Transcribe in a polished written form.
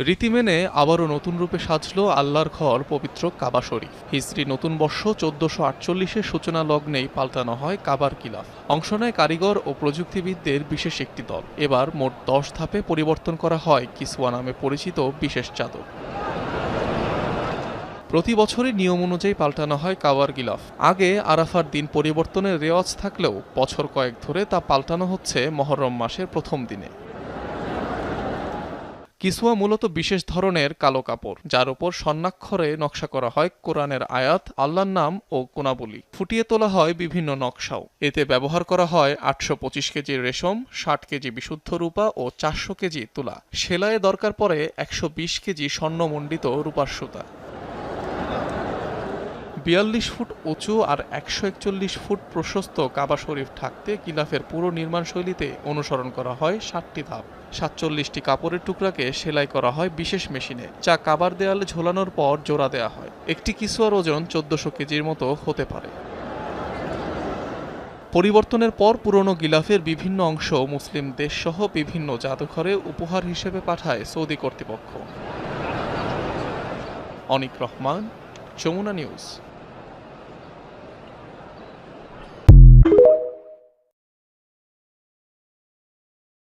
রীতি মেনে আবারও নতুন রূপে সাজল আল্লাহর ঘর পবিত্র কাবা শরীফ। হিজরি নতুন বর্ষ 1448-এর সূচনা লগ্নেই পাল্টানো হয় কাবার গিলাফ। অংশ নেয় কারিগর ও প্রযুক্তিবিদদের বিশেষ একটি দল। এবার মোট 10 ধাপে পরিবর্তন করা হয় কিসওয়া নামে পরিচিত বিশেষ চাদর। প্রতি বছরই নিয়ম অনুযায়ী পাল্টানো হয় কাবার গিলাফ। আগে আরাফার দিন পরিবর্তনের রেওয়াজ থাকলেও বছর কয়েক ধরে তা পাল্টানো হচ্ছে মুহররম মাসের প্রথম দিনে। কিসওয়া মূলত বিশেষ ধরনের কালো কাপড়, যার উপর স্বর্ণাক্ষরে নকশা করা হয় কোরআনের আয়াত, আল্লাহর নাম ও গুণাবলী। ফুটিয়ে তোলা হয় বিভিন্ন নকশাও। এতে ব্যবহার করা হয় 825 কেজি রেশম, 60 কেজি বিশুদ্ধ রূপা ও 400 কেজি তুলা। সেলাইয়ে দরকার পড়ে 120 কেজি স্বর্ণমণ্ডিত রূপার সুতা। 42 ফুট উঁচু আর 141 ফুট প্রশস্ত কাবা শরীফ ঢাকতে গিলাফের পুরো নির্মাণশৈলীতে অনুসরণ করা হয় 7টি ধাপ। 47টি কাপড়ের টুকরাকে সেলাই করা হয় বিশেষ মেশিনে, যা কাবার দেয়ালে ঝোলানোর পর জোড়া দেয়া হয়। একটি কিসওয়ার ওজন 1400 কেজির মতো হতে পারে। পরিবর্তনের পর পুরনো গিলাফের বিভিন্ন অংশ মুসলিম দেশসহ বিভিন্ন জাদুঘরে উপহার হিসেবে পাঠায় সৌদি কর্তৃপক্ষ। অনিক রহমান, যমুনা নিউজ।